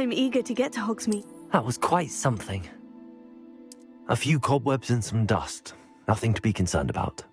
I'm eager to get to Hogsmeade. That was quite something. A few cobwebs and some dust. Nothing to be concerned about.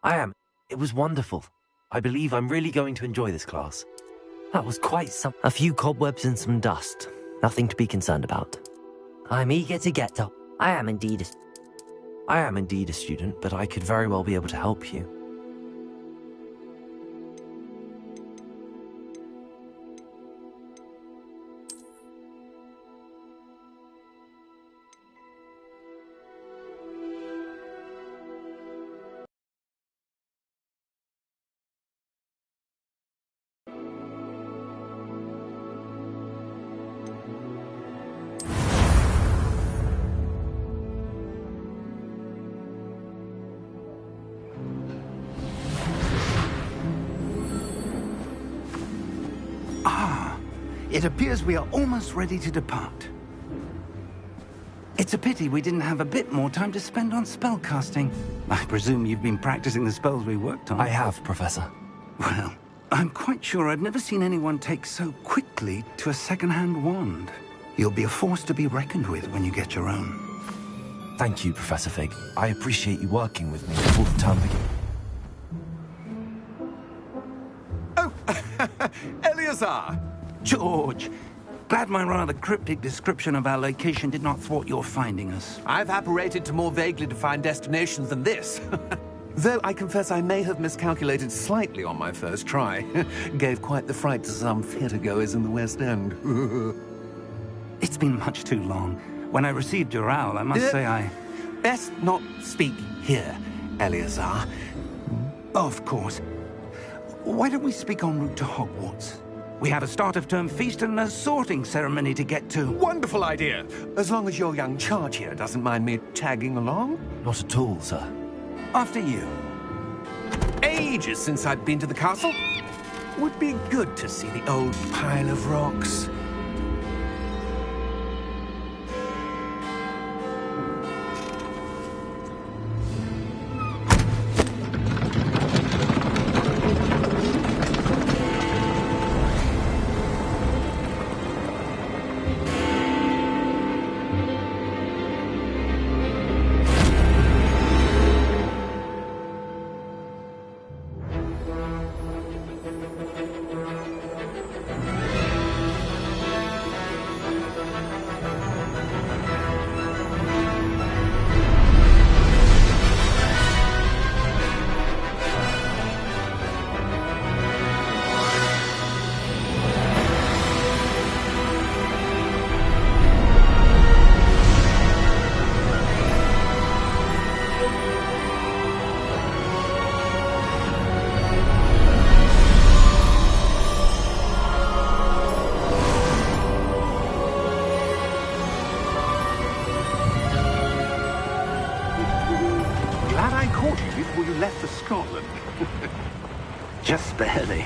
I am. It was wonderful. I believe I'm really going to enjoy this class. That was quite some... A few cobwebs and some dust. Nothing to be concerned about. I'm eager to get to... I am indeed a student, but I could very well be able to help you. It appears we are almost ready to depart. It's a pity we didn't have a bit more time to spend on spellcasting. I presume you've been practicing the spells we worked on. I have, Professor. Well, I'm quite sure I've never seen anyone take so quickly to a second-hand wand. You'll be a force to be reckoned with when you get your own. Thank you, Professor Fig. I appreciate you working with me before the term begins. Oh, Eleazar! George, glad my rather cryptic description of our location did not thwart your finding us. I've apparated to more vaguely defined destinations than this. Though I confess I may have miscalculated slightly on my first try. Gave quite the fright to some theatre-goers in the West End. It's been much too long. When I received your owl, I must say I... Best not speak here, Eleazar. Of course. Why don't we speak en route to Hogwarts? We have a start-of-term feast and a sorting ceremony to get to. Wonderful idea! As long as your young charge here doesn't mind me tagging along. Not at all, sir. After you. Ages since I've been to the castle. Would be good to see the old pile of rocks. Before you left for Scotland. Just barely.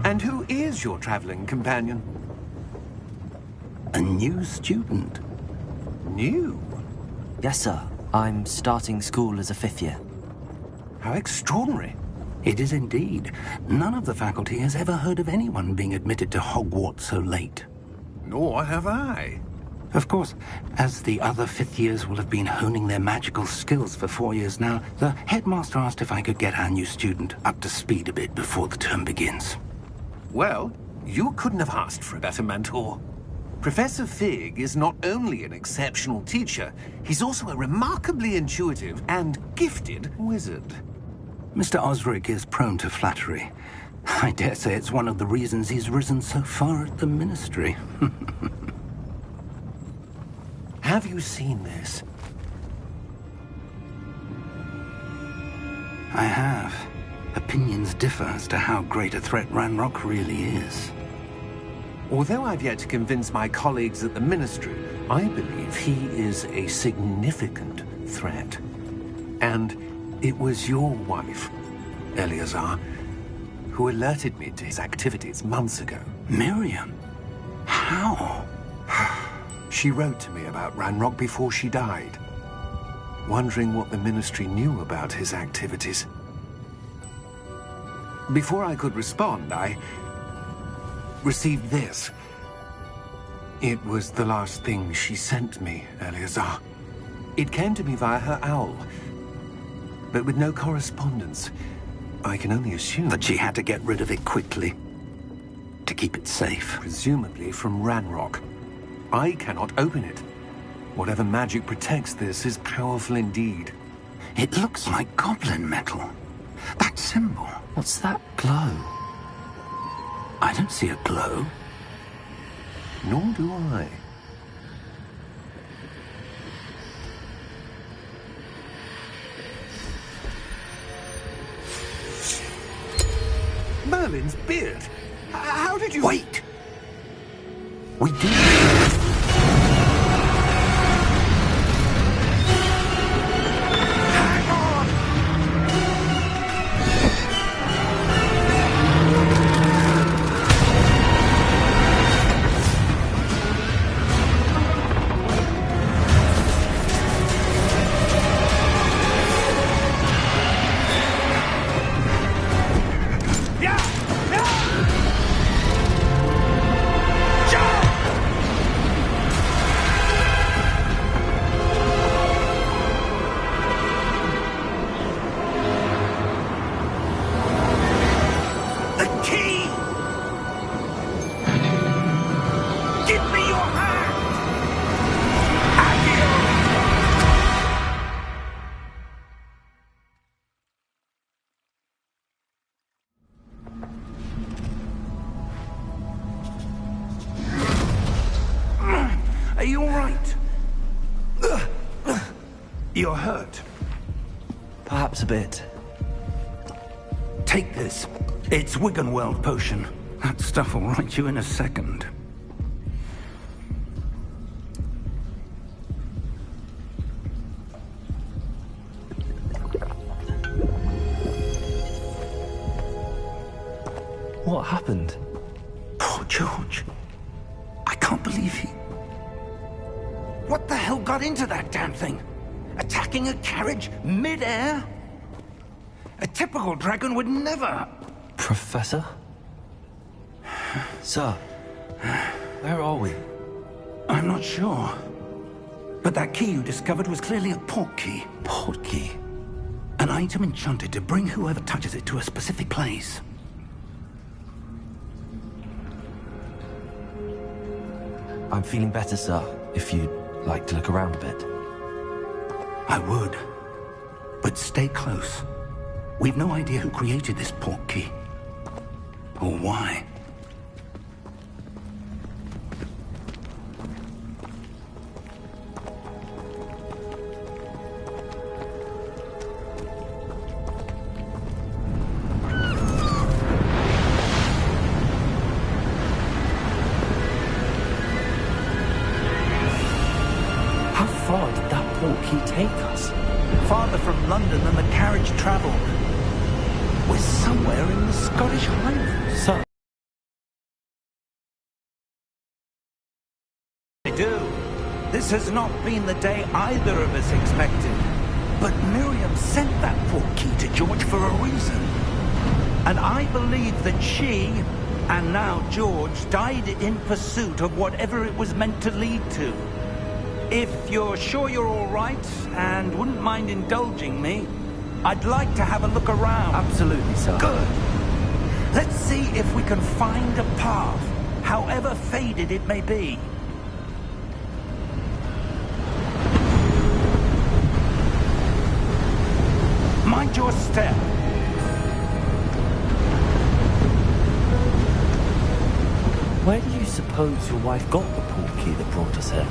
And who is your traveling companion? A new student. New? Yes, sir. I'm starting school as a 5th year. How extraordinary. It is indeed. None of the faculty has ever heard of anyone being admitted to Hogwarts so late. Nor have I. Of course, as the other 5th years will have been honing their magical skills for 4 years now, the headmaster asked if I could get our new student up to speed a bit before the term begins. Well, you couldn't have asked for a better mentor. Professor Fig is not only an exceptional teacher, he's also a remarkably intuitive and gifted wizard. Mr. Osric is prone to flattery. I dare say it's one of the reasons he's risen so far at the Ministry. Have you seen this? I have. Opinions differ as to how great a threat Ranrock really is. Although I've yet to convince my colleagues at the Ministry, I believe he is a significant threat. And it was your wife, Eleazar, who alerted me to his activities months ago. Miriam? How? She wrote to me about Ranrock before she died, wondering what the Ministry knew about his activities. Before I could respond, I received this. It was the last thing she sent me, Eleazar. It came to me via her owl. but with no correspondence. I can only assume That she had to get rid of it quickly. To keep it safe. presumably from Ranrock. I cannot open it. Whatever magic protects this is powerful indeed. It looks like goblin metal. That symbol. What's that glow? I don't see a glow. Nor do I. Merlin's beard! How did you... Wait! We did. Hang on! Yeah! Yeah! Jump! The key! Give me your hand! Accio! Are you all right? You're hurt. Perhaps a bit. Take this. It's Wiggenweld potion. That stuff will right you in a second. What happened? Poor George. I can't believe he... What the hell got into that damn thing? Attacking a carriage mid-air? A typical dragon would never... Professor? Sir, where are we? I'm not sure. But that key you discovered was clearly a port key. Port key? An item enchanted to bring whoever touches it to a specific place. I'm feeling better, sir, if you'd like to look around a bit. I would. But stay close. We've no idea who created this port key. Or why. How far did that port key take us? Farther from London than the carriage travelled. We're somewhere in the Scottish Highlands. Sir, I do. This has not been the day either of us expected. But Miriam sent that port key to George for a reason. And I believe that she, and now George, died in pursuit of whatever it was meant to lead to. If you're sure you're all right, and wouldn't mind indulging me, I'd like to have a look around. absolutely, sir. Good. Let's see if we can find a path, however faded it may be. Mind your step. Where do you suppose your wife got the port key that brought us here?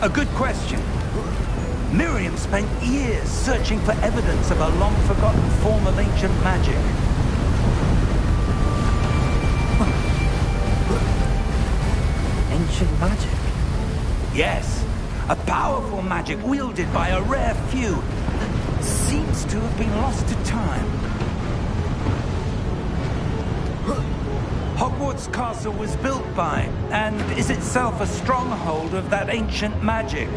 A good question. Miriam spent years searching for evidence of a long-forgotten form of ancient magic. Ancient magic? Yes, a powerful magic wielded by a rare few that seems to have been lost to time. Hogwarts Castle was built by, and is itself a stronghold of that ancient magic.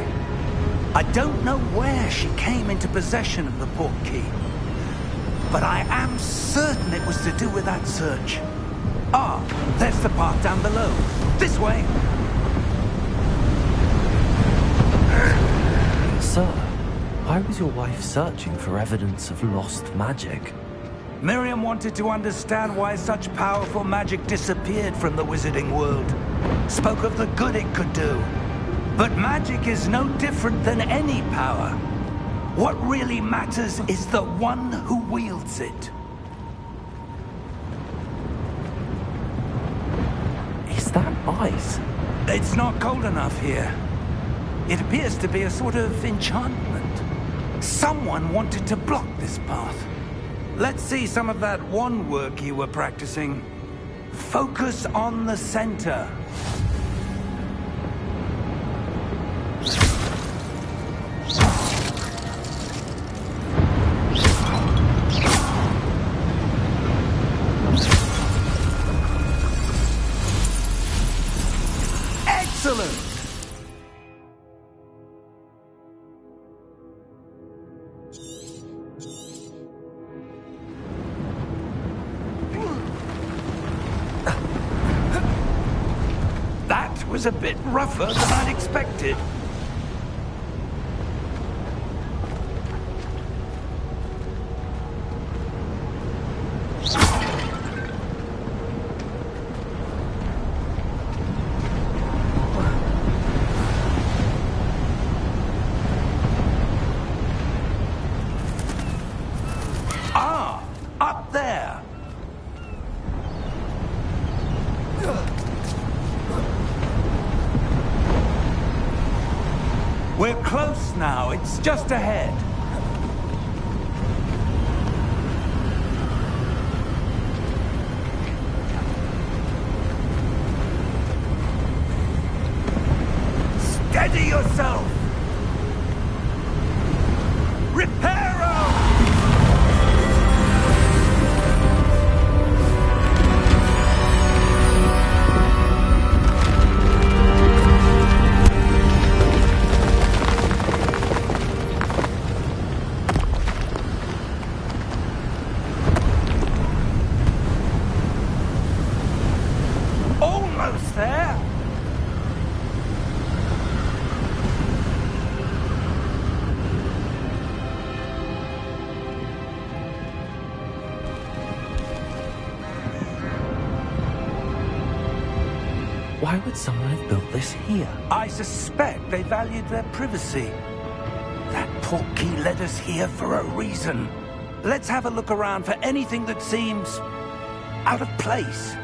I don't know where she came into possession of the port key, but I am certain it was to do with that search. Ah, there's the path down below. This way. Sir, Why was your wife searching for evidence of lost magic? Miriam wanted to understand why such powerful magic disappeared from the wizarding world. Spoke of the good it could do. But magic is no different than any power. What really matters is the one who wields it. Is that ice? It's not cold enough here. It appears to be a sort of enchantment. Someone wanted to block this path. Let's see some of that wand work you were practicing. Focus on the center. Excellent! That was a bit rougher than I'd expected. Ah, up there. We're close now. It's just ahead. Steady yourself! Reparo! Almost there! Why would someone have built this here? I suspect they valued their privacy. That portkey led us here for a reason. Let's have a look around for anything that seems out of place.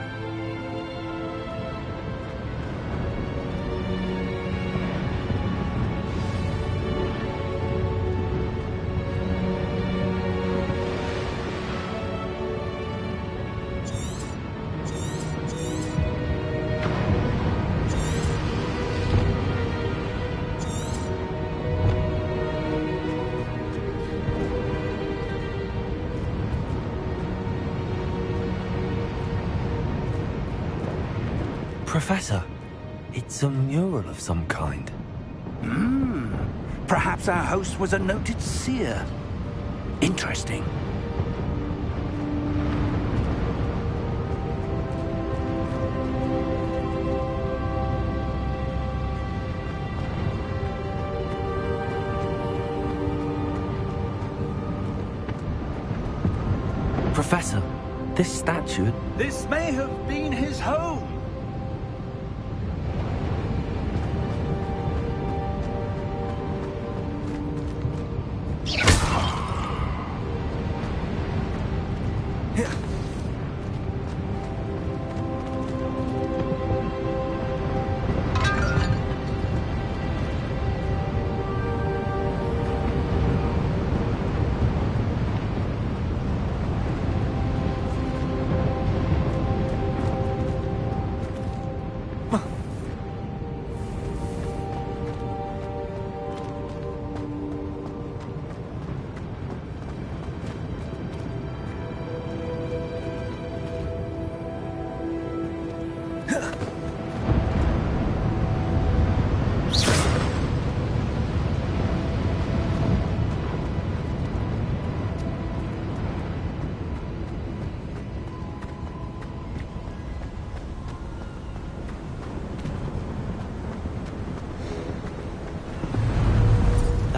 Professor, it's a mural of some kind. Perhaps our host was a noted seer. Interesting. Professor, this statue... This may have been his home.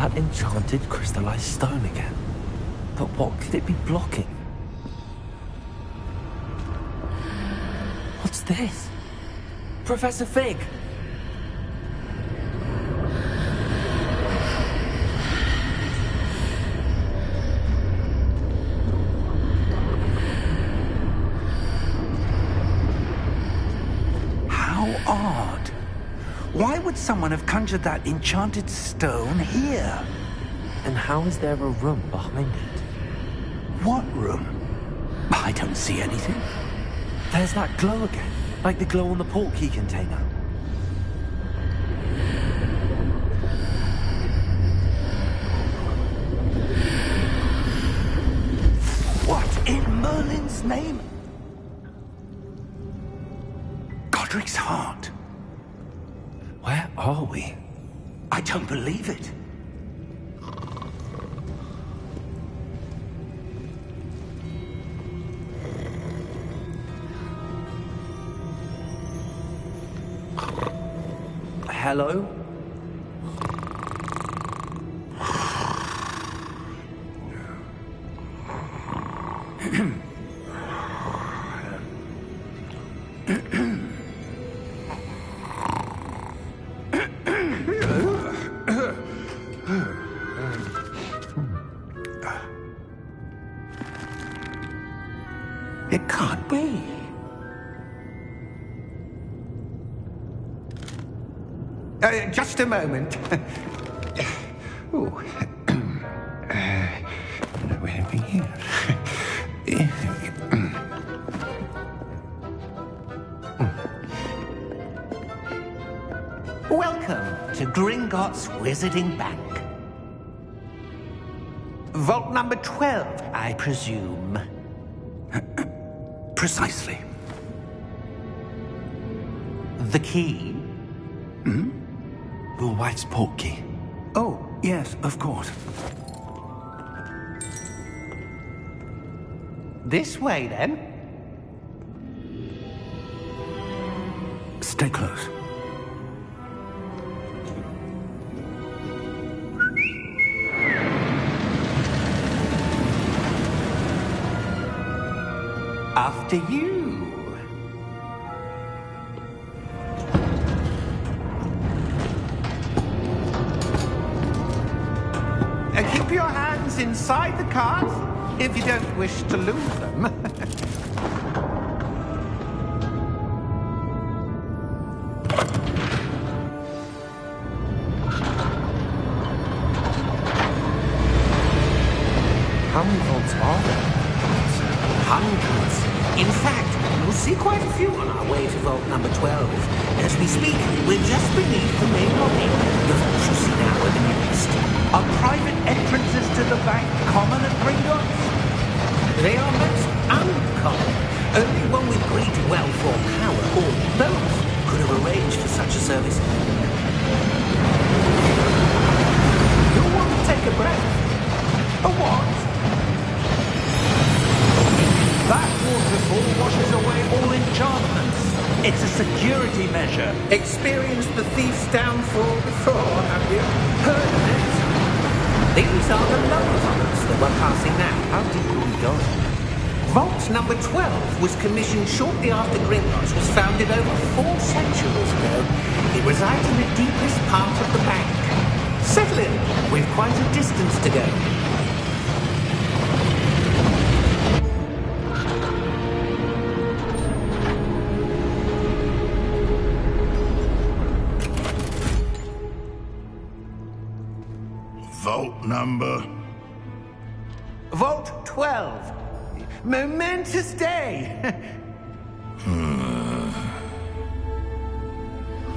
That enchanted crystallized stone again. But what could it be blocking? What's this? Professor Fig! How odd. Why would someone have conjured that enchanted stone here? And how is there a room behind it? What room? I don't see anything. There's that glow again, like the glow on the portkey container. What in Merlin's name? Godric's heart. Where are we? I don't believe it. Hello? It can't be. Just a moment. Oh. Where are we here? Welcome to Gringotts Wizarding Bank. Vault number 12, I presume. Precisely. The key? Your wife's portkey. Oh, yes, of course. This way, then. Stay close. After you. Keep your hands inside the cart if you don't wish to lose them. How many vaults are there? Hundreds. In fact, you'll see quite a few on our way to vault number 12. As we speak, we're just beneath the main lobby. The vaults you see now are the newest. Are private entrances to the bank common at Gringotts? They are most uncommon. Only one with great wealth or power, or both, could have arranged for such a service. You'll want to take a breath. A what? That waterfall washes away all enchantments. It's a security measure. Experienced the thief's downfall before, have you? Heard of it? These are the lower vaults that we're passing now. How deep are we going? Vault number 12 was commissioned shortly after Gringotts was founded over 4 centuries ago. It resides in the deepest part of the bank. Settle in. We've quite a distance to go. Vault number? Vault 12. Momentous day.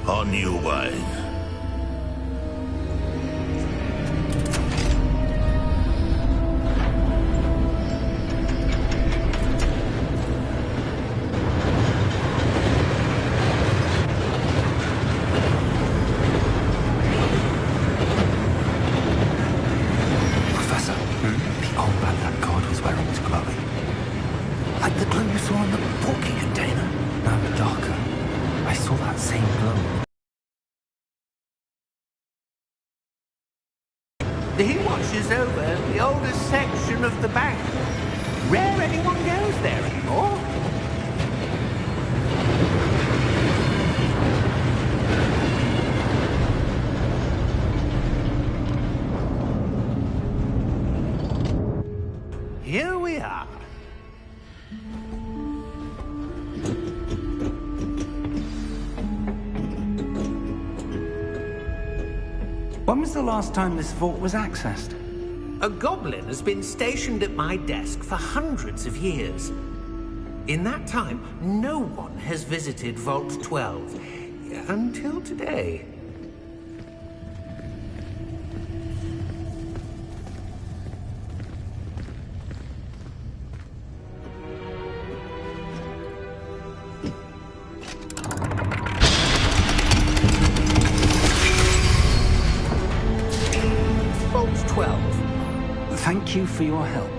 On your way. Professor, the old man that god was wearing was glowing. Like the glow you saw in the portkey container. No, darker. I saw that same glow He watches over the oldest section of the bank. Rare anyone goes there anymore. Here we are. When was the last time this vault was accessed? A goblin has been stationed at my desk for hundreds of years. In that time, no one has visited Vault 12. Until today. Vault 12. Thank you for your help.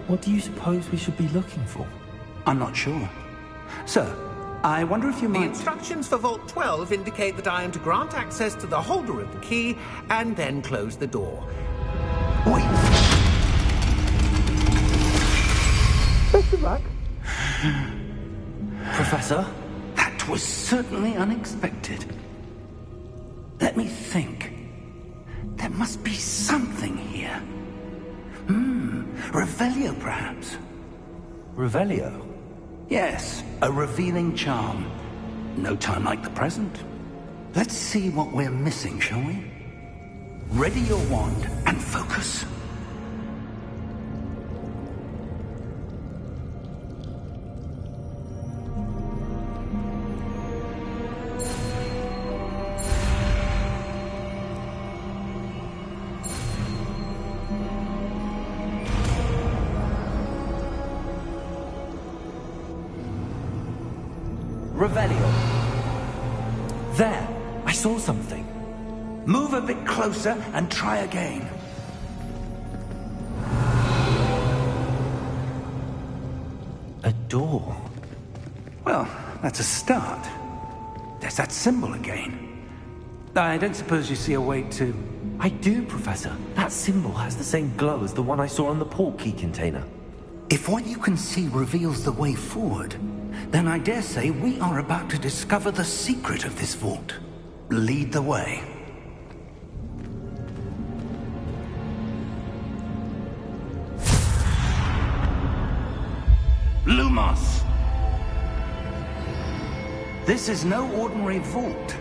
What do you suppose we should be looking for? I'm not sure. Sir, I wonder if you The might... instructions for Vault 12 indicate that I am to grant access to the holder of the key and then close the door. Wait! Best of luck. Professor? That was certainly unexpected. Let me think. There must be something here. Revelio, perhaps? Revelio? Yes, a revealing charm. No time like the present. Let's see what we're missing, shall we? Ready your wand and focus. Revelio. There! I saw something. Move a bit closer and try again. A door. Well, that's a start. There's that symbol again. I don't suppose you see a way to... I do, Professor. That symbol has the same glow as the one I saw on the port key container. If what you can see reveals the way forward, then I dare say we are about to discover the secret of this vault. Lead the way. Lumos! This is no ordinary vault.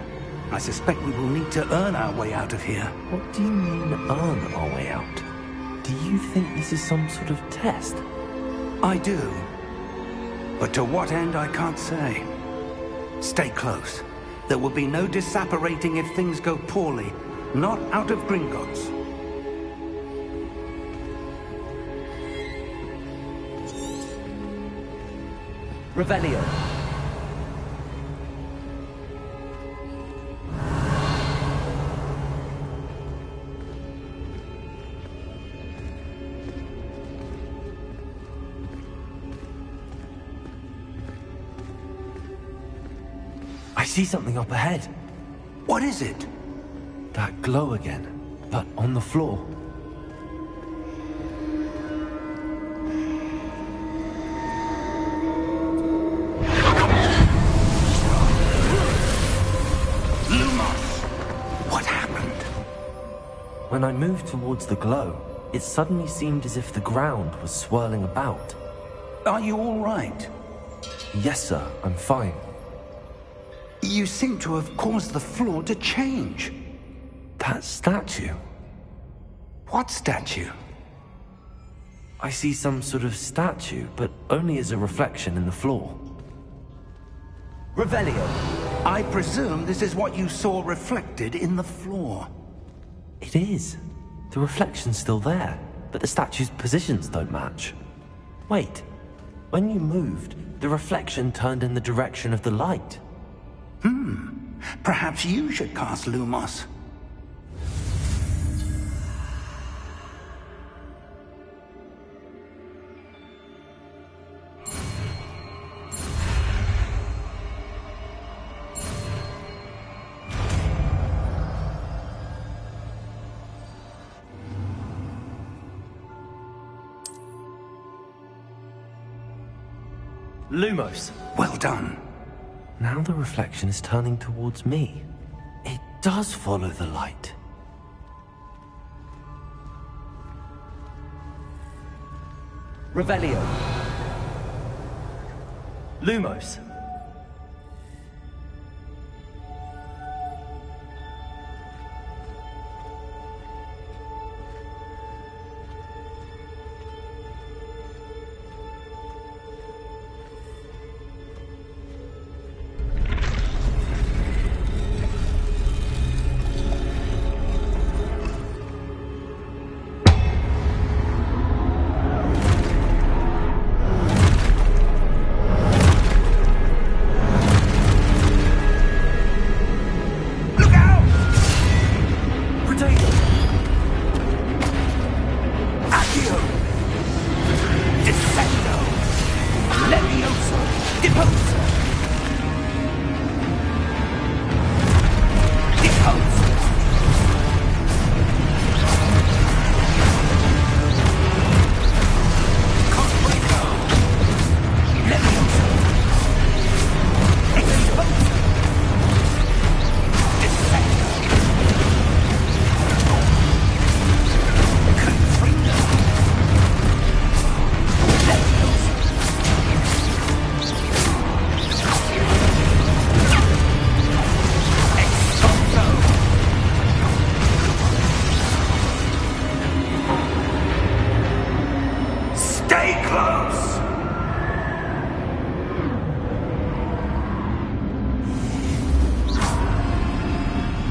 I suspect we will need to earn our way out of here. What do you mean, earn our way out? Do you think this is some sort of test? I do. But to what end, I can't say. Stay close. There will be no disapparating if things go poorly. Not out of Gringotts. Revelio. I see something up ahead. What is it? That glow again, but on the floor. Lumos! What happened? When I moved towards the glow, it suddenly seemed as if the ground was swirling about. Are you all right? Yes, sir, I'm fine. You seem to have caused the floor to change. That statue. What statue? I see some sort of statue, but only as a reflection in the floor. Revelio. I presume this is what you saw reflected in the floor. It is. The reflection's still there, but the statue's positions don't match. Wait. When you moved, the reflection turned in the direction of the light. Perhaps you should cast Lumos. Lumos. Well done. Now the reflection is turning towards me. It does follow the light. Revelio. Lumos.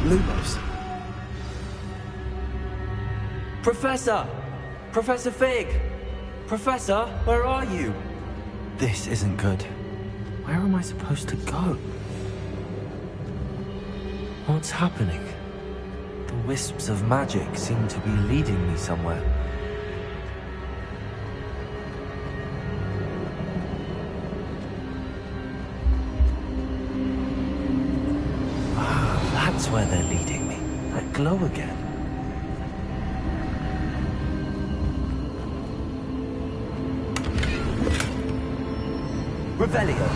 Lumos. Professor! Professor Fig! Professor, where are you? This isn't good. Where am I supposed to go? What's happening? The wisps of magic seem to be leading me somewhere. That's where they're leading me. That glow again. Revelio.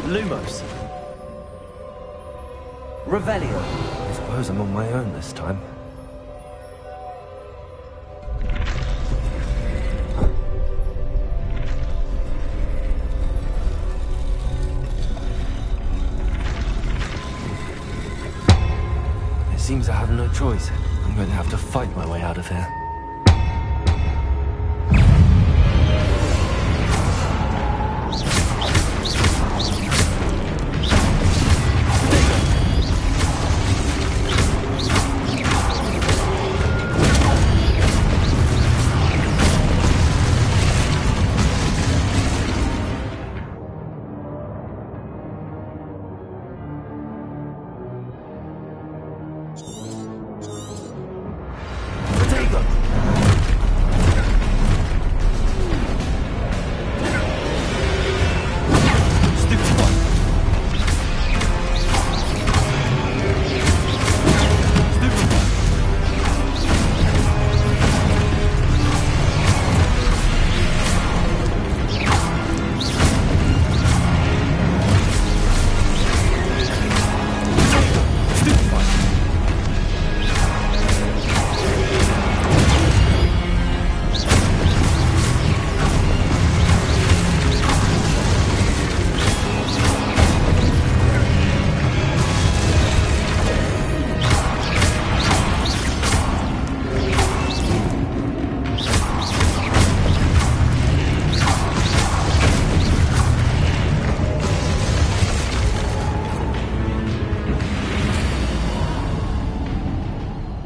Lumos. Revelio. I suppose I'm on my own this time. Seems I have no choice. I'm going to have to fight my way out of here.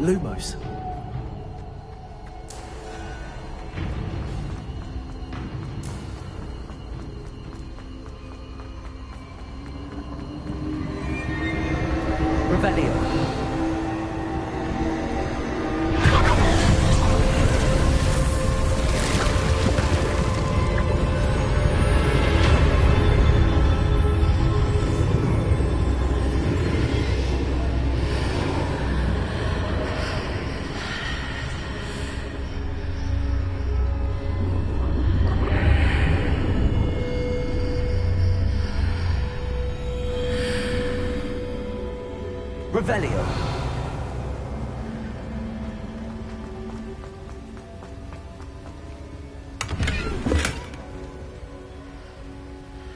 Lumos. Revelio. Revelio.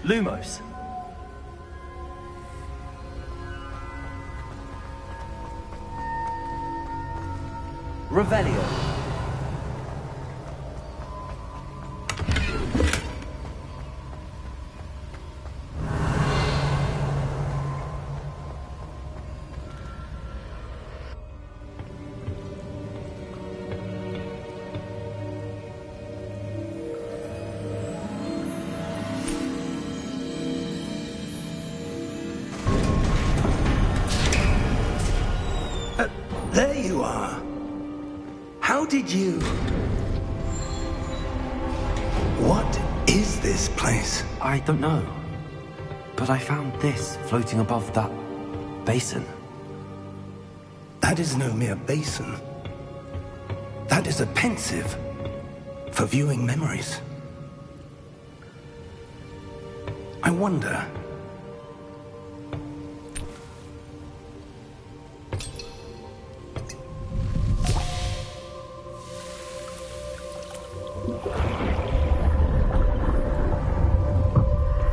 Lumos. Revelio. There you are. How did you... What is this place? I don't know. But I found this floating above that basin. That is no mere basin. That is a pensive for viewing memories. I wonder...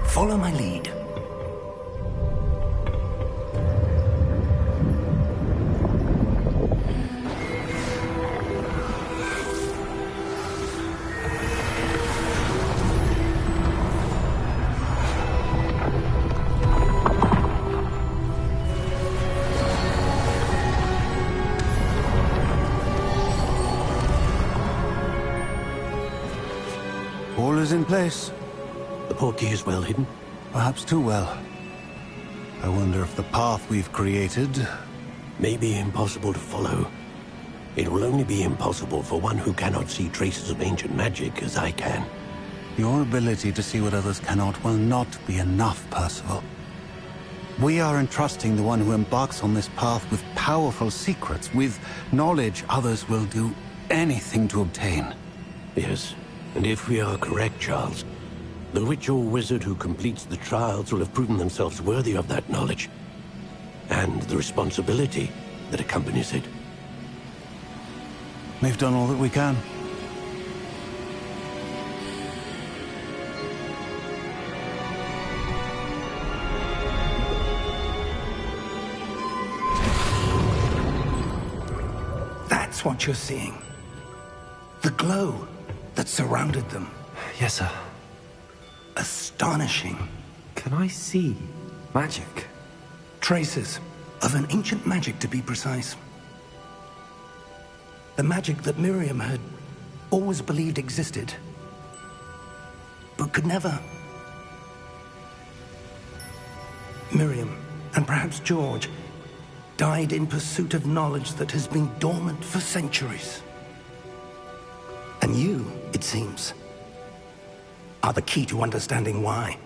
Follow my lead. All is in place. The portkey is well hidden. Perhaps too well. I wonder if the path we've created... May be impossible to follow. It will only be impossible for one who cannot see traces of ancient magic as I can. Your ability to see what others cannot will not be enough, Percival. We are entrusting the one who embarks on this path with powerful secrets, with knowledge others will do anything to obtain. Yes, and if we are correct, Charles, the witch or wizard who completes the trials will have proven themselves worthy of that knowledge, and the responsibility that accompanies it. We've done all that we can. That's what you're seeing. The glow that surrounded them. Yes, sir. Astonishing. Can I see magic? Traces of an ancient magic, to be precise. The magic that Miriam had always believed existed, but could never. Miriam, and perhaps George, died in pursuit of knowledge that has been dormant for centuries. And you, it seems, are the key to understanding why.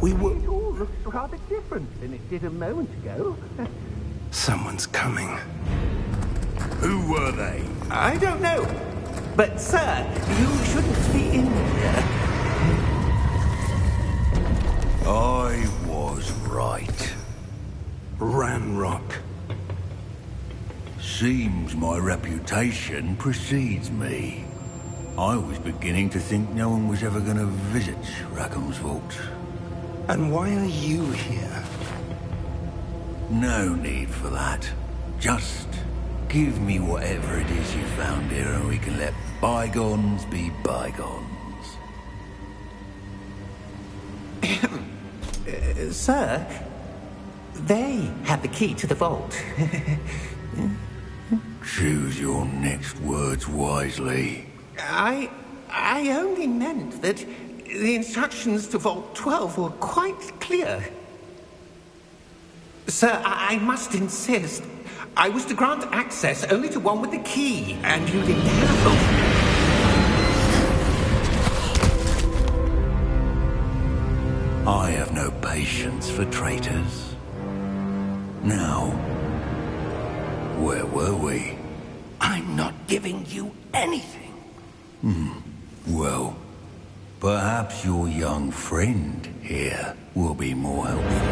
We were... It all looks rather different than it did a moment ago. Someone's coming. Who were they? I don't know. But, sir, you shouldn't be in here. I was right. Ranrock. Seems my reputation precedes me. I was beginning to think no one was ever going to visit Rackham's Vault. And why are you here? No need for that. Just give me whatever it is you found here and we can let bygones be bygones. Sir, they have the key to the vault. Choose your next words wisely. I only meant that the instructions to Vault 12 were quite clear. Sir, I must insist. I was to grant access only to one with the key, and you didn't have them. I have no patience for traitors. Now, where were we? I'm not giving you anything. Well, perhaps your young friend here will be more helpful.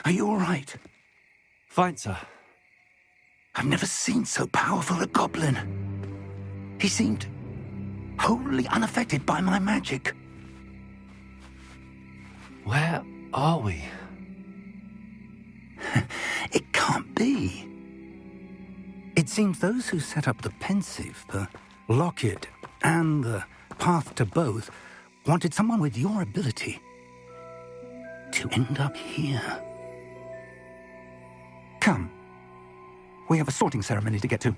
Are you all right? Fine, sir. I've never seen so powerful a goblin. He seemed wholly unaffected by my magic. Where are we? It can't be. It seems those who set up the Pensieve, the Locket, and the Path to Both wanted someone with your ability to end up here. Come. We have a sorting ceremony to get to.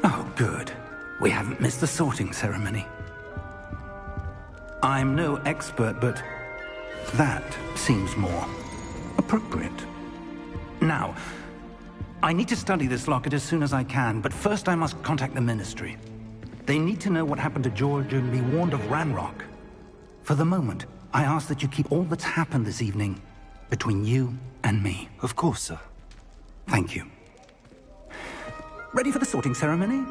Oh, good. We haven't missed the sorting ceremony. I'm no expert, but that seems more appropriate. Now, I need to study this locket as soon as I can, but first I must contact the Ministry. They need to know what happened to George and be warned of Ranrock. For the moment, I ask that you keep all that's happened this evening between you and me. Of course, sir. Thank you. Ready for the sorting ceremony?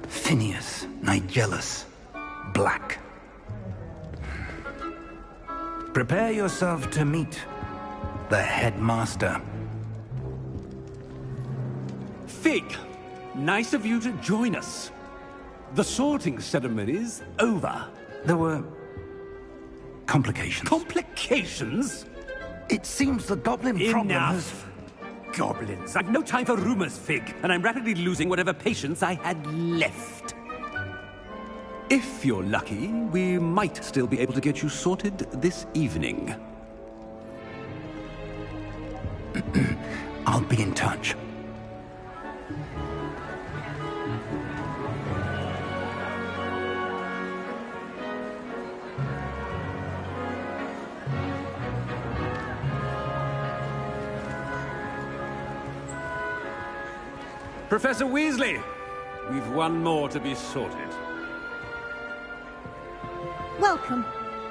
Phineas Nigellus Black. Prepare yourself to meet the headmaster. Fig, nice of you to join us. The sorting ceremony's over. There were complications. Complications? It seems the goblin problem has... Enough. Goblins. I've no time for rumors, Fig, and I'm rapidly losing whatever patience I had left. If you're lucky, we might still be able to get you sorted this evening. I'll be in touch. Professor Weasley, we've one more to be sorted. Welcome.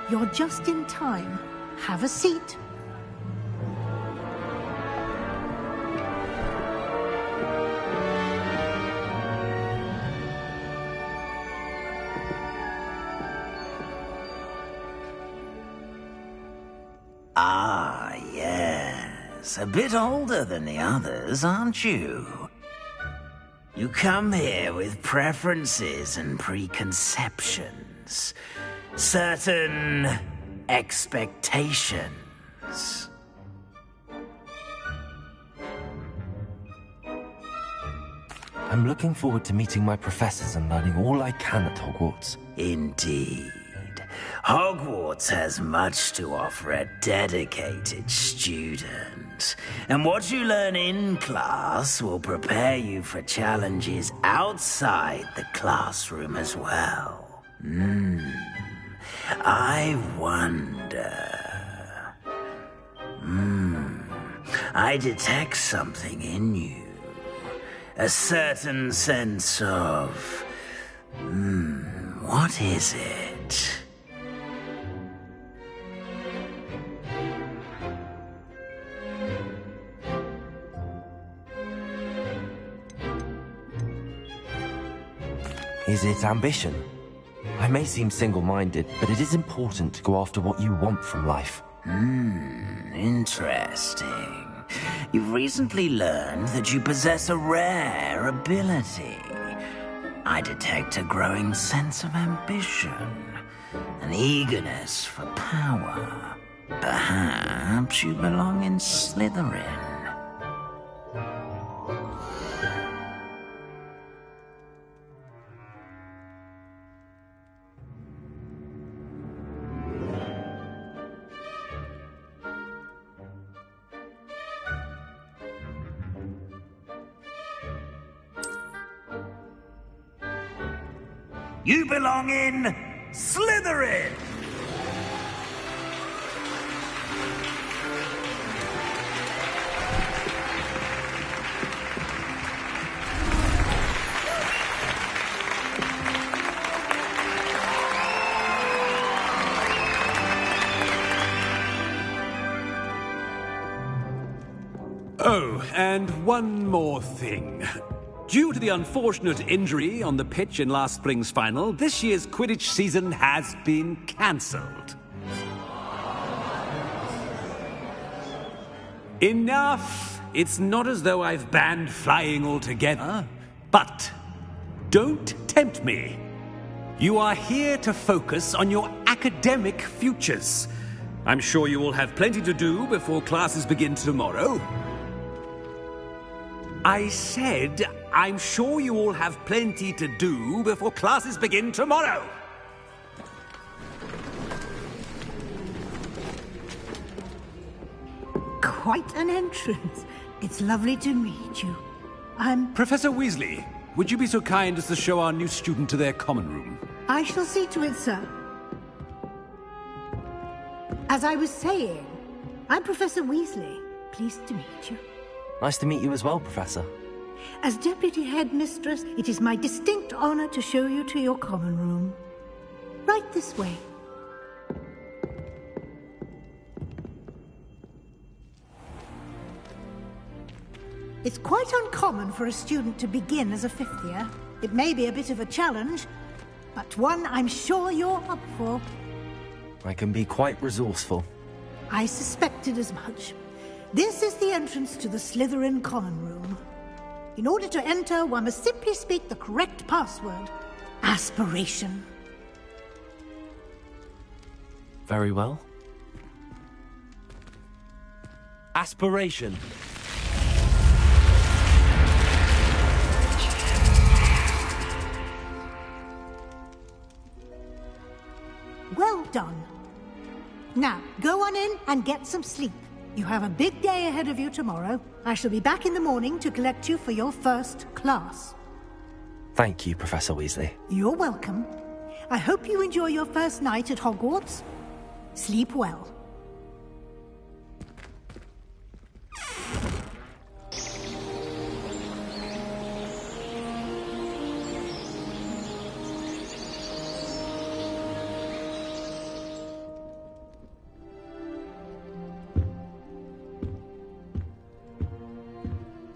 You're just in time. Have a seat. Ah, yes. A bit older than the others, aren't you? You come here with preferences and preconceptions. Certain expectations. I'm looking forward to meeting my professors and learning all I can at Hogwarts. Indeed. Hogwarts has much to offer a dedicated student. And what you learn in class will prepare you for challenges outside the classroom as well. I wonder... I detect something in you. A certain sense of... what is it? Is it ambition? I may seem single-minded, but it is important to go after what you want from life. Interesting. You've recently learned that you possess a rare ability. I detect a growing sense of ambition, an eagerness for power. Perhaps you belong in Slytherin. You belong in Slytherin! Oh, and one more thing. Due to the unfortunate injury on the pitch in last spring's final, this year's Quidditch season has been cancelled. Enough! It's not as though I've banned flying altogether. But don't tempt me. You are here to focus on your academic futures. I'm sure you will have plenty to do before classes begin tomorrow. I said, I'm sure you all have plenty to do before classes begin tomorrow. Quite an entrance. It's lovely to meet you. I'm... Professor Weasley, would you be so kind as to show our new student to their common room? I shall see to it, sir. As I was saying, I'm Professor Weasley. Pleased to meet you. Nice to meet you as well, Professor. As Deputy Headmistress, it is my distinct honor to show you to your common room. Right this way. It's quite uncommon for a student to begin as a fifth year. It may be a bit of a challenge, but one I'm sure you're up for. I can be quite resourceful. I suspected as much. This is the entrance to the Slytherin common room. In order to enter, one must simply speak the correct password. Aspiration. Very well. Aspiration. Well done. Now, go on in and get some sleep. You have a big day ahead of you tomorrow. I shall be back in the morning to collect you for your first class. Thank you, Professor Weasley. You're welcome. I hope you enjoy your first night at Hogwarts. Sleep well.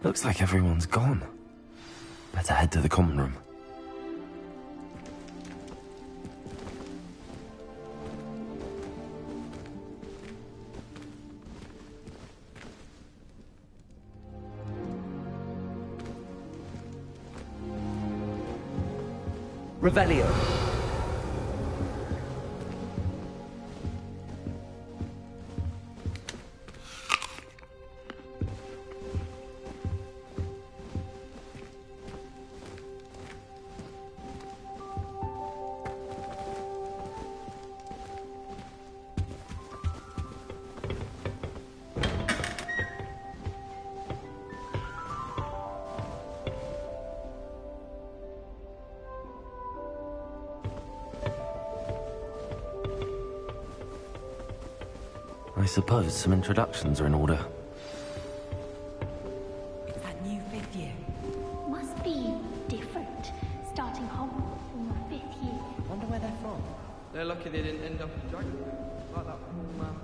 Looks like everyone's gone. Better head to the common room. Revelio. I suppose some introductions are in order. It's that new fifth year. Must be different. Starting Hogwarts in the fifth year. Wonder where they're from. They're lucky they didn't end up in Dragonwood. Like that poor man.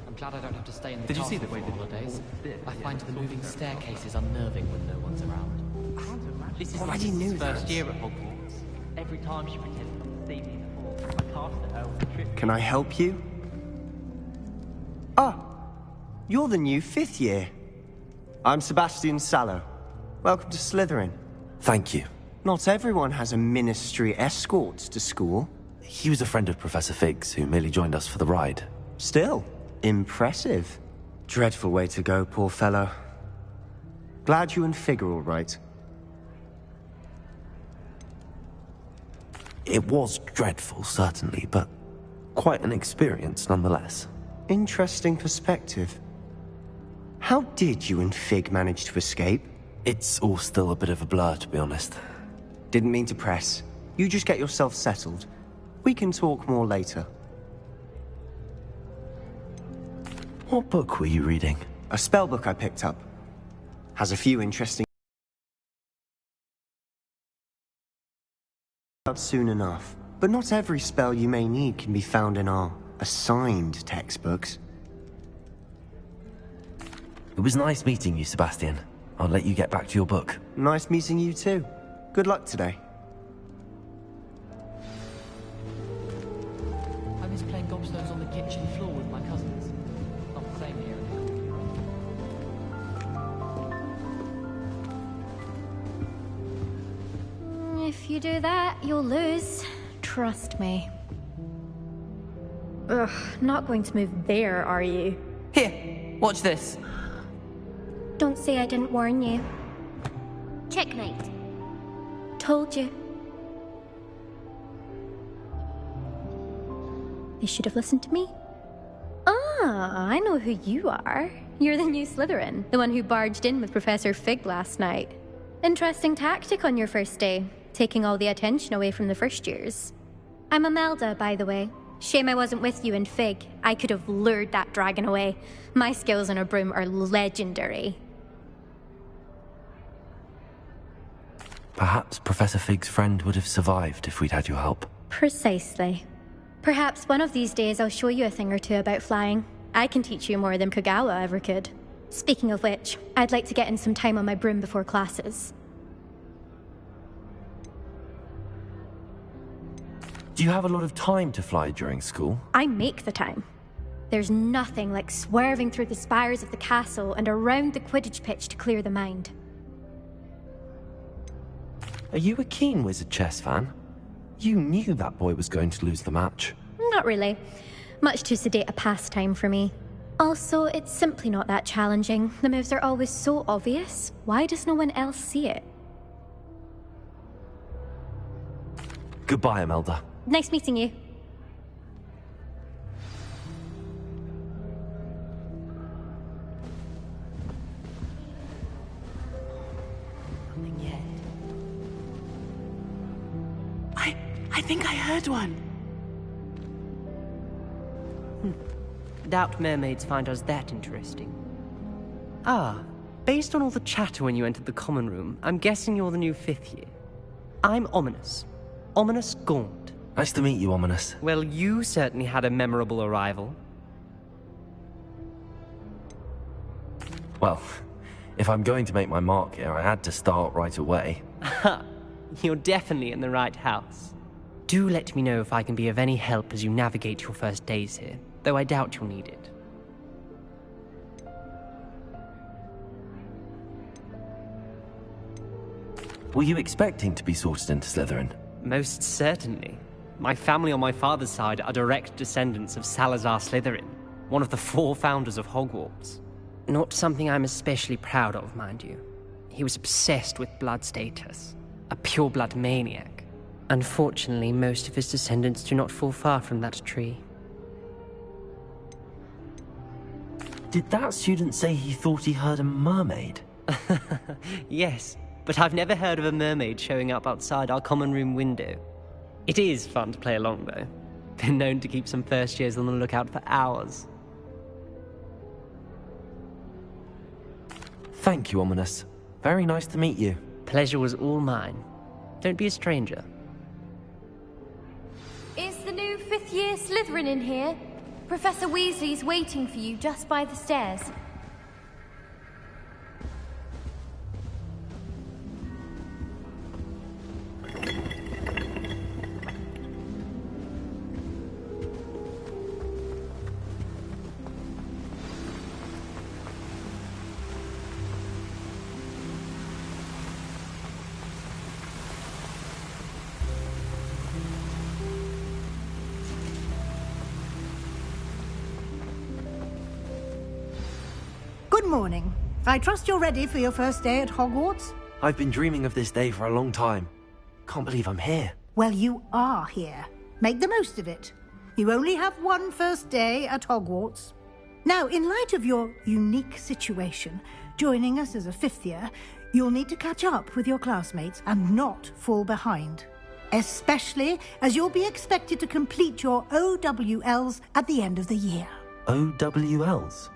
I'm glad I don't have to stay in the Did you castle see the way for holidays. I find the moving staircases unnerving when no one's around. This is Already Lattice's knew first that. year at Hogwarts. Every time she pretended not to see me before, I cast at her with a trick. Can I help you? Ah, you're the new 5th year. I'm Sebastian Sallow. Welcome to Slytherin. Thank you. Not everyone has a ministry escort to school. He was a friend of Professor Fig's, who merely joined us for the ride. Still, impressive. Dreadful way to go, poor fellow. Glad you and Fig are all right. It was dreadful, certainly, but quite an experience nonetheless. Interesting perspective. How did you and Fig manage to escape? It's all still a bit of a blur, to be honest. Didn't mean to press. You just get yourself settled. We can talk more later. What book were you reading? A spellbook I picked up. Has a few interesting... out soon enough. But not every spell you may need can be found in our assigned textbooks. It was nice meeting you, Sebastian. I'll let you get back to your book. Nice meeting you too. Good luck today. I miss playing gobstones on the kitchen floor with my cousins. Not the same here. If you do that, you'll lose. Trust me. Ugh, not going to move there, are you? Here, watch this. Don't say I didn't warn you. Checkmate. Told you. They should have listened to me. Ah, I know who you are. You're the new Slytherin, the one who barged in with Professor Fig last night. Interesting tactic on your first day, taking all the attention away from the first years. I'm Imelda, by the way. Shame I wasn't with you in Fig. I could have lured that dragon away. My skills on a broom are legendary. Perhaps Professor Fig's friend would have survived if we'd had your help. Precisely. Perhaps one of these days I'll show you a thing or two about flying. I can teach you more than Kogawa ever could. Speaking of which, I'd like to get in some time on my broom before classes. Do you have a lot of time to fly during school? I make the time. There's nothing like swerving through the spires of the castle and around the Quidditch pitch to clear the mind. Are you a keen Wizard chess fan? You knew that boy was going to lose the match. Not really. Much too sedate a pastime for me. Also, it's simply not that challenging. The moves are always so obvious. Why does no one else see it? Goodbye, Imelda. Nice meeting you. Nothing yet. I think I heard one. Doubt mermaids find us that interesting. Ah, based on all the chatter when you entered the common room, I'm guessing you're the new 5th year. I'm Ominis. Ominis Gaunt. Nice to meet you, Ominis. Well, you certainly had a memorable arrival. Well, if I'm going to make my mark here, I had to start right away. Ha! You're definitely in the right house. Do let me know if I can be of any help as you navigate your first days here, though I doubt you'll need it. Were you expecting to be sorted into Slytherin? Most certainly. My family on my father's side are direct descendants of Salazar Slytherin, one of the 4 founders of Hogwarts. Not something I'm especially proud of, mind you. He was obsessed with blood status, a pure-blood maniac. Unfortunately, most of his descendants do not fall far from that tree. Did that student say he thought he heard a mermaid? Yes, but I've never heard of a mermaid showing up outside our common room window. It is fun to play along, though. Been known to keep some first years on the lookout for hours. Thank you, Ominis. Very nice to meet you. Pleasure was all mine. Don't be a stranger. Is the new 5th year Slytherin in here? Professor Weasley's waiting for you just by the stairs. Good morning. I trust you're ready for your first day at Hogwarts? I've been dreaming of this day for a long time. Can't believe I'm here. Well, you are here. Make the most of it. You only have one first day at Hogwarts. Now, in light of your unique situation, joining us as a fifth year, you'll need to catch up with your classmates and not fall behind. Especially as you'll be expected to complete your OWLs at the end of the year. OWLs?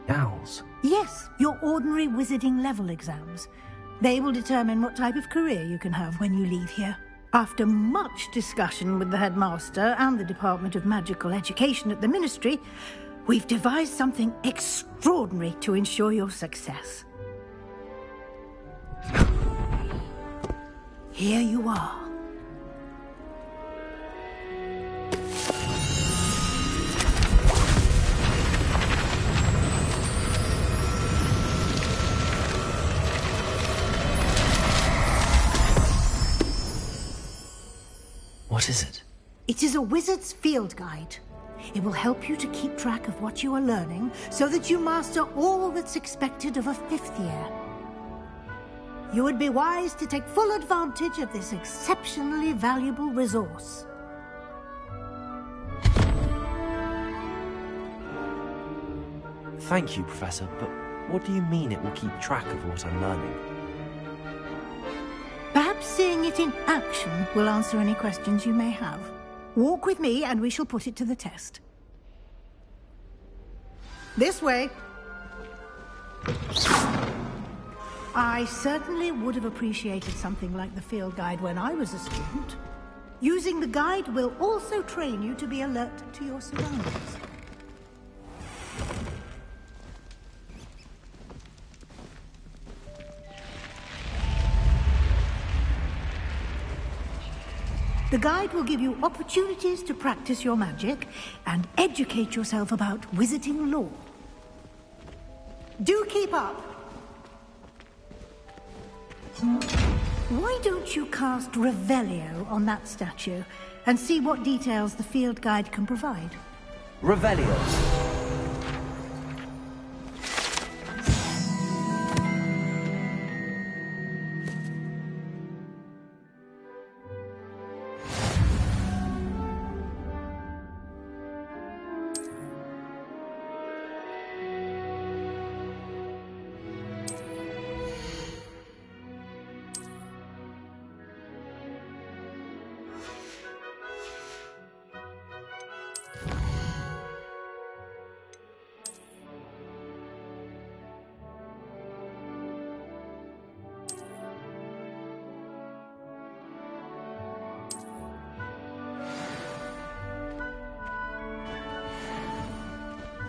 Owls? Yes, your ordinary wizarding level exams. They will determine what type of career you can have when you leave here. After much discussion with the headmaster and the Department of Magical Education at the Ministry, we've devised something extraordinary to ensure your success. Here you are. What is it? It is a wizard's field guide. It will help you to keep track of what you are learning so that you master all that's expected of a fifth year. You would be wise to take full advantage of this exceptionally valuable resource. Thank you, Professor, but what do you mean it will keep track of what I'm learning? Perhaps seeing it in action will answer any questions you may have. Walk with me and we shall put it to the test. This way. I certainly would have appreciated something like the field guide when I was a student. Using the guide will also train you to be alert to your surroundings. The guide will give you opportunities to practice your magic and educate yourself about wizarding lore. Do keep up! Why don't you cast Revelio on that statue and see what details the field guide can provide? Revelio.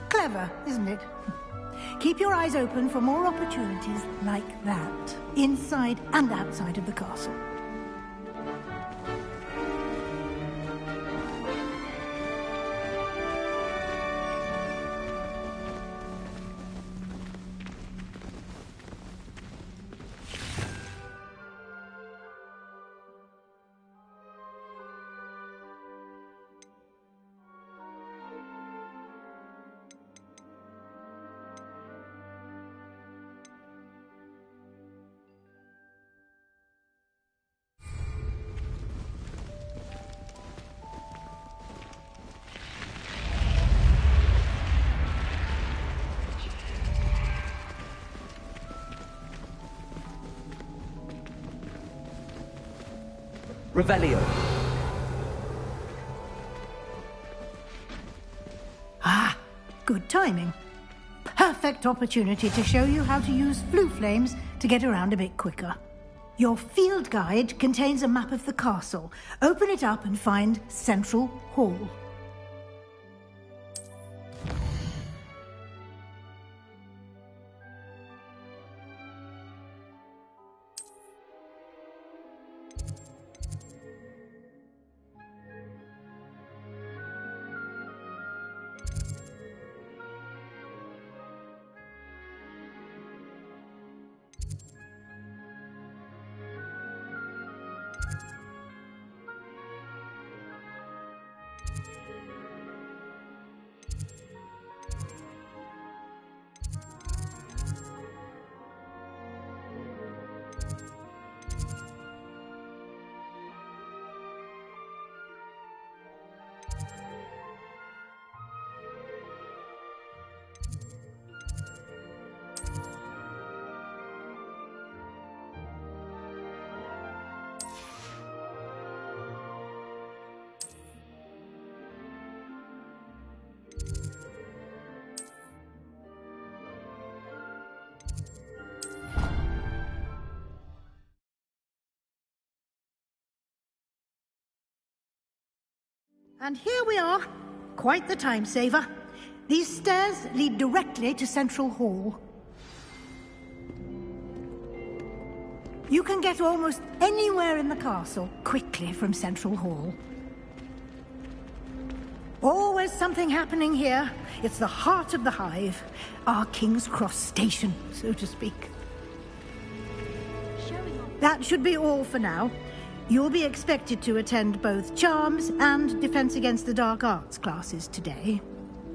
Clever, isn't it? Keep your eyes open for more opportunities like that, inside and outside of the castle. Revelio. Ah, good timing. Perfect opportunity to show you how to use flue flames to get around a bit quicker. Your field guide contains a map of the castle. Open it up and find Central Hall. And here we are. Quite the time saver. These stairs lead directly to Central Hall. You can get almost anywhere in the castle quickly from Central Hall. Always something happening here. It's the heart of the Hive. Our King's Cross station, so to speak. That should be all for now. You'll be expected to attend both Charms and Defense Against the Dark Arts classes today.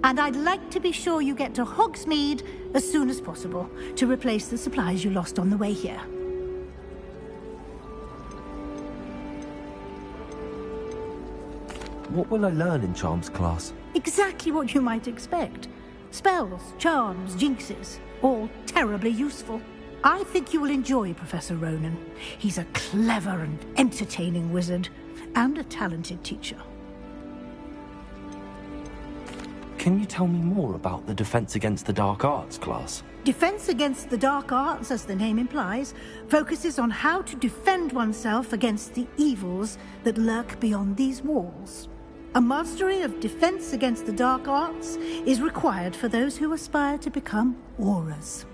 And I'd like to be sure you get to Hogsmeade as soon as possible to replace the supplies you lost on the way here. What will I learn in Charms class? Exactly what you might expect. Spells, charms, jinxes, all terribly useful. I think you will enjoy Professor Ronen. He's a clever and entertaining wizard, and a talented teacher. Can you tell me more about the Defense Against the Dark Arts class? Defense Against the Dark Arts, as the name implies, focuses on how to defend oneself against the evils that lurk beyond these walls. A mastery of Defense Against the Dark Arts is required for those who aspire to become Aurors.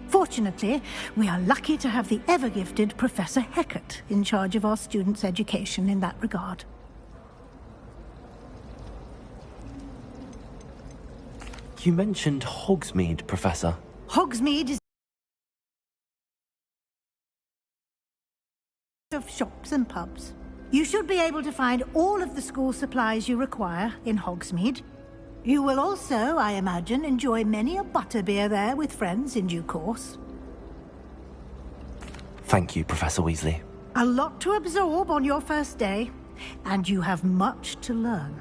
Fortunately, we are lucky to have the ever-gifted Professor Hecat in charge of our students' education in that regard. You mentioned Hogsmeade, Professor. Hogsmeade is of shops and pubs. You should be able to find all of the school supplies you require in Hogsmeade. You will also, I imagine, enjoy many a butterbeer there with friends in due course. Thank you, Professor Weasley. A lot to absorb on your first day, and you have much to learn.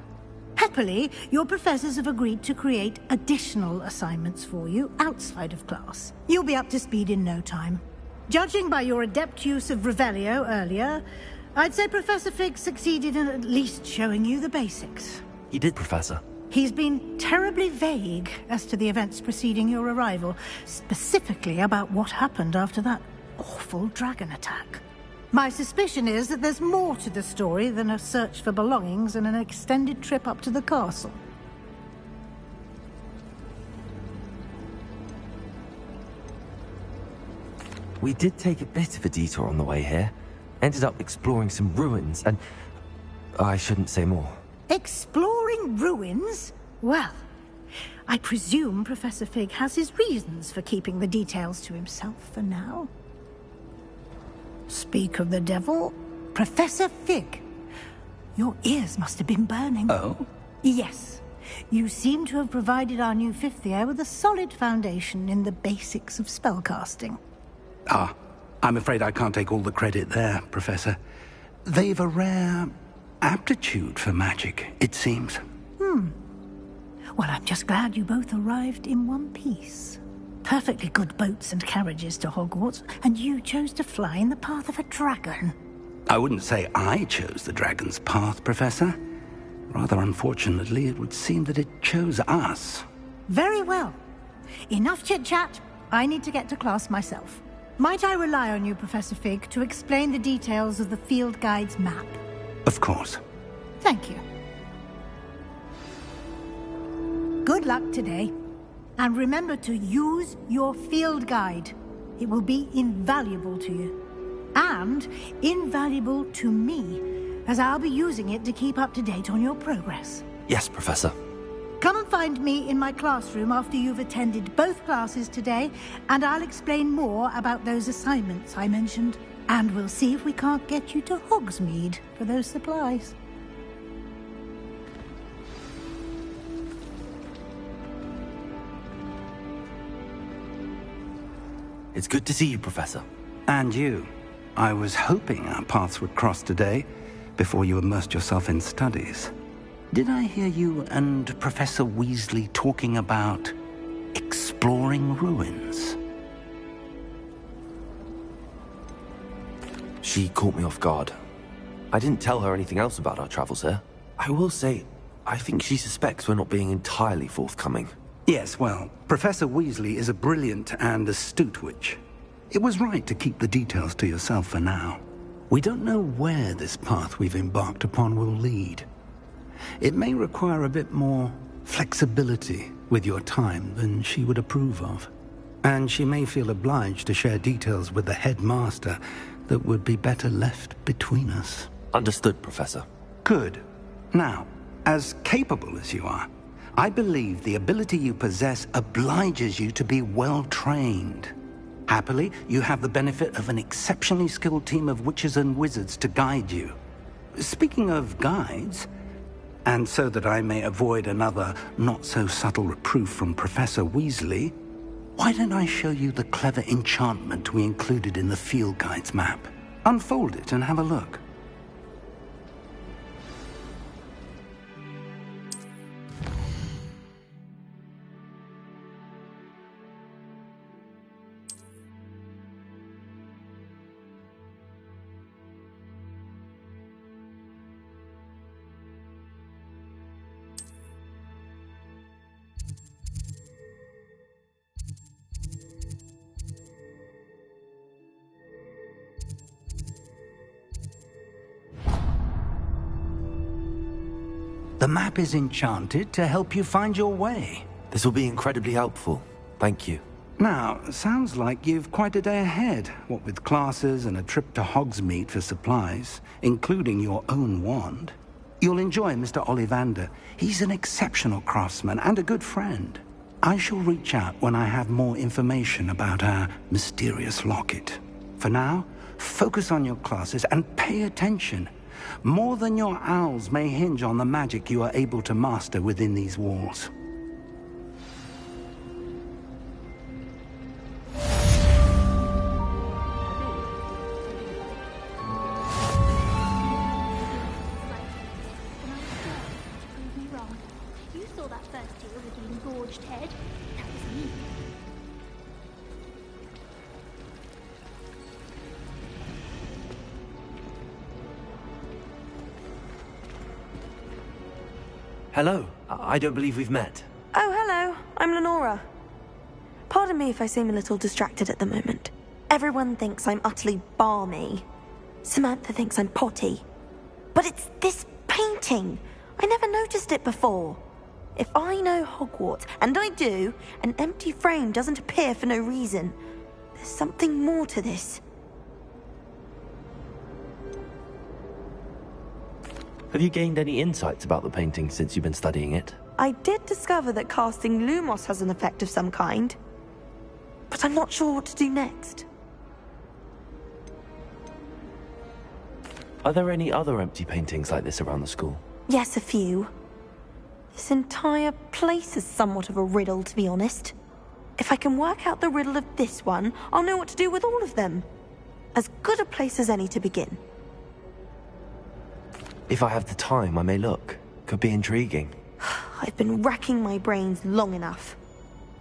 Happily, your professors have agreed to create additional assignments for you outside of class. You'll be up to speed in no time. Judging by your adept use of Revelio earlier, I'd say Professor Fig succeeded in at least showing you the basics. He did, Professor. He's been terribly vague as to the events preceding your arrival, specifically about what happened after that awful dragon attack. My suspicion is that there's more to the story than a search for belongings and an extended trip up to the castle. We did take a bit of a detour on the way here. Ended up exploring some ruins and... I shouldn't say more. Exploring ruins? Well, I presume Professor Fig has his reasons for keeping the details to himself for now. Speak of the devil, Professor Fig. Your ears must have been burning. Oh? Yes. You seem to have provided our new fifth year with a solid foundation in the basics of spellcasting. Ah, I'm afraid I can't take all the credit there, Professor. They've a rare aptitude for magic, it seems. Well, I'm just glad you both arrived in one piece. Perfectly good boats and carriages to Hogwarts, and you chose to fly in the path of a dragon. I wouldn't say I chose the dragon's path, Professor. Rather unfortunately, it would seem that it chose us. Very well. Enough chit-chat. I need to get to class myself. Might I rely on you, Professor Fig, to explain the details of the field guide's map? Of course. Thank you. Good luck today. And remember to use your field guide. It will be invaluable to you. And invaluable to me, as I'll be using it to keep up to date on your progress. Yes, Professor. Come and find me in my classroom after you've attended both classes today, and I'll explain more about those assignments I mentioned. And we'll see if we can't get you to Hogsmeade for those supplies. It's good to see you, Professor. And you. I was hoping our paths would cross today, before you immersed yourself in studies. Did I hear you and Professor Weasley talking about exploring ruins? She caught me off guard. I didn't tell her anything else about our travels here. I will say, I think she suspects we're not being entirely forthcoming. Yes, well, Professor Weasley is a brilliant and astute witch. It was right to keep the details to yourself for now. We don't know where this path we've embarked upon will lead. It may require a bit more flexibility with your time than she would approve of. And she may feel obliged to share details with the headmaster that would be better left between us. Understood, Professor. Good. Now, as capable as you are, I believe the ability you possess obliges you to be well trained. Happily, you have the benefit of an exceptionally skilled team of witches and wizards to guide you. Speaking of guides, and so that I may avoid another not-so-subtle reproof from Professor Weasley, why don't I show you the clever enchantment we included in the field guide's map? Unfold it and have a look. The map is enchanted to help you find your way. This will be incredibly helpful. Thank you. Now, sounds like you've quite a day ahead, what with classes and a trip to Hogsmeade for supplies, including your own wand. You'll enjoy Mr. Ollivander. He's an exceptional craftsman and a good friend. I shall reach out when I have more information about our mysterious locket. For now, focus on your classes and pay attention. More than your owls may hinge on the magic you are able to master within these walls. You saw that first year with the engorged head. That was me. Hello. I don't believe we've met. Oh, hello. I'm Lenora. Pardon me if I seem a little distracted at the moment. Everyone thinks I'm utterly balmy. Samantha thinks I'm potty. But it's this painting. I never noticed it before. If I know Hogwarts, and I do, an empty frame doesn't appear for no reason. There's something more to this. Have you gained any insights about the painting since you've been studying it? I did discover that casting Lumos has an effect of some kind. But I'm not sure what to do next. Are there any other empty paintings like this around the school? Yes, a few. This entire place is somewhat of a riddle, to be honest. If I can work out the riddle of this one, I'll know what to do with all of them. As good a place as any to begin. If I have the time, I may look. Could be intriguing. I've been racking my brains long enough.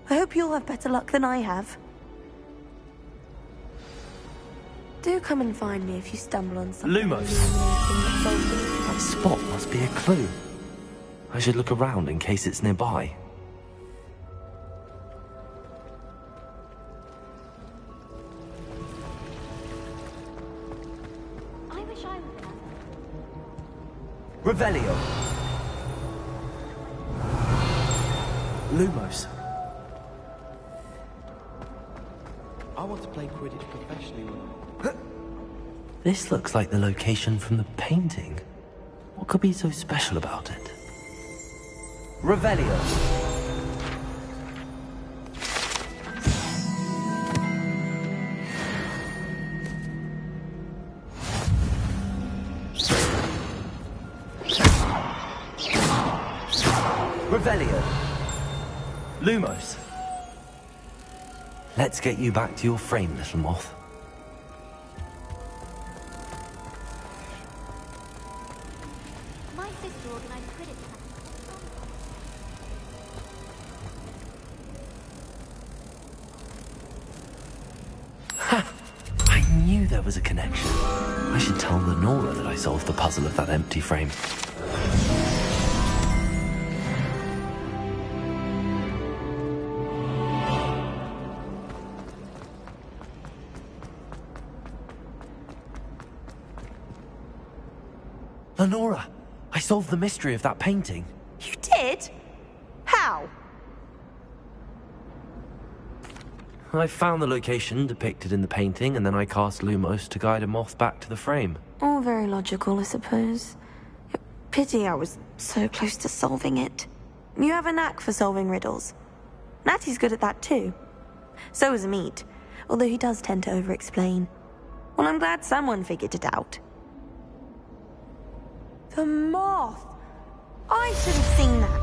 I hope you'll have better luck than I have. Do come and find me if you stumble on something. Lumos! That spot must be a clue. I should look around in case it's nearby. I wish I were there. Revelio! Lumos. I want to play Quidditch professionally. This looks like the location from the painting. What could be so special about it? Revelio. Revelio. Lumos. Let's get you back to your frame, little moth. My sister organised Quidditch I knew there was a connection. I should tell Lenora that I solved the puzzle of that empty frame. Lenora, I I solved the mystery of that painting. You did? How? I found the location depicted in the painting, and then I cast Lumos to guide a moth back to the frame. All very logical, I suppose. Pity I was so close to solving it. You have a knack for solving riddles. Natty's good at that too. So is Amit, although he does tend to over-explain. Well, I'm glad someone figured it out. The moth! I should have seen that.